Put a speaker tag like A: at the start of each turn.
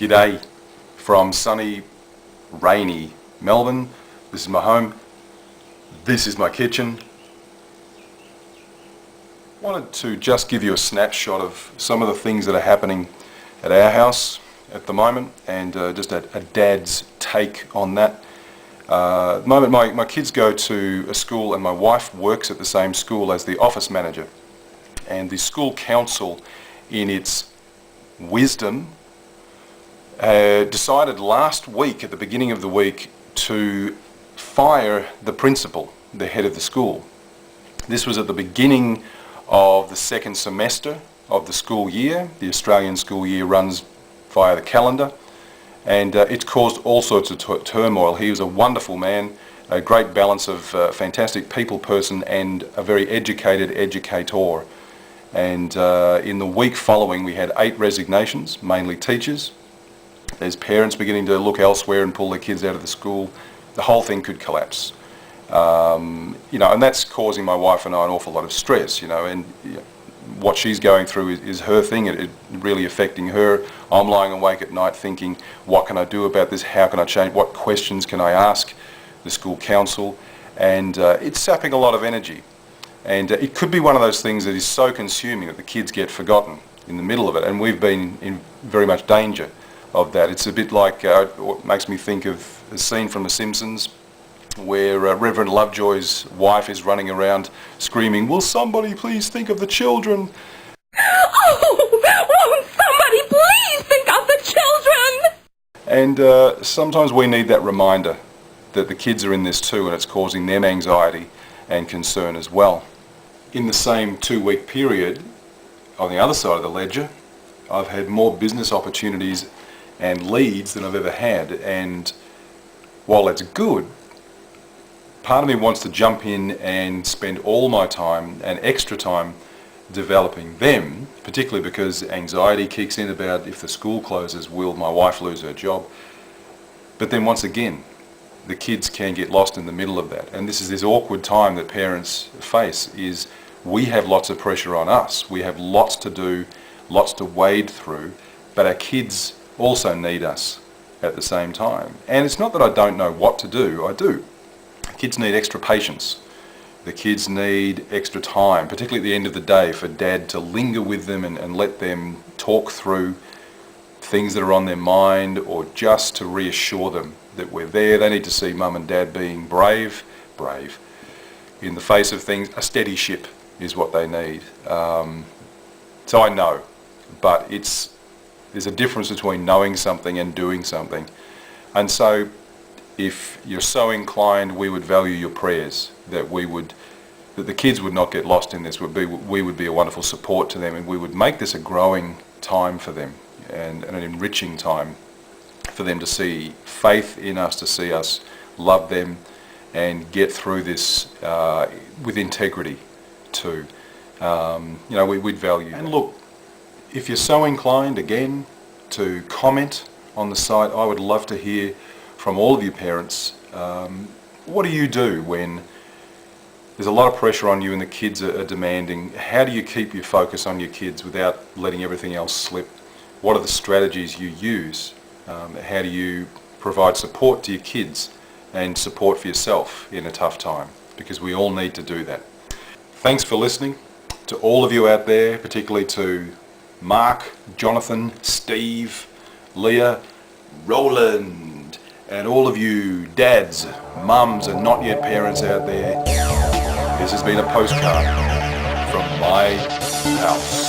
A: G'day from sunny, rainy Melbourne. This is my home. This is my kitchen. Wanted to just give you a snapshot of some of the things that are happening at our house at the moment, and just a dad's take on that. At the moment my kids go to a school and my wife works at the same school as the office manager, and the school council in its wisdom decided last week, at the beginning of the week, to fire the principal, the head of the school. This was at the beginning of the second semester of the school year. The Australian school year runs via the calendar, and it's caused all sorts of turmoil. He was a wonderful man, a great balance of fantastic people person and a very educated educator. And in the week following we had 8 resignations, mainly teachers. There's parents beginning to look elsewhere and pull their kids out of the school. The whole thing could collapse. And that's causing my wife and I an awful lot of stress, and what she's going through is her thing. It really affecting her. I'm lying awake at night thinking, what can I do about this? How can I change? What questions can I ask the school council? And it's sapping a lot of energy. And it could be one of those things that is so consuming that the kids get forgotten in the middle of it, and we've been in very much danger of that. It's a bit like what makes me think of a scene from The Simpsons where Reverend Lovejoy's wife is running around screaming, "Will somebody please think of the children?"
B: Oh, won't somebody please think of the children?
A: And sometimes we need that reminder that the kids are in this too, and it's causing them anxiety and concern as well. In the same 2-week period, on the other side of the ledger, I've had more business opportunities and leads than I've ever had, and while that's good, part of me wants to jump in and spend all my time and extra time developing them, particularly because anxiety kicks in about if the school closes, will my wife lose her job? But then once again, the kids can get lost in the middle of that, and this is this awkward time that parents face. Is we have lots of pressure on us, we have lots to do, lots to wade through, but our kids also need us at the same time. And it's not that I don't know what to do, I do. Kids need extra patience. The kids need extra time, particularly at the end of the day, for dad to linger with them and let them talk through things that are on their mind, or just to reassure them that we're there. They need to see mum and dad being brave in the face of things. A steady ship is what they need. So I know, but there's a difference between knowing something and doing something. And so if you're so inclined, we would value your prayers, that the kids would not get lost in this. We would be a wonderful support to them, and we would make this a growing time for them and an enriching time for them to see faith in us, to see us love them and get through this with integrity too. We'd value. And look, if you're so inclined, again, to comment on the site, I would love to hear from all of you parents. What do you do when there's a lot of pressure on you and the kids are demanding? How do you keep your focus on your kids without letting everything else slip? What are the strategies you use? How do you provide support to your kids and support for yourself in a tough time? Because we all need to do that. Thanks for listening. To all of you out there, particularly to Mark, Jonathan, Steve, Leah, Roland, and all of you dads, mums and not yet parents out there, this has been a postcard from my house.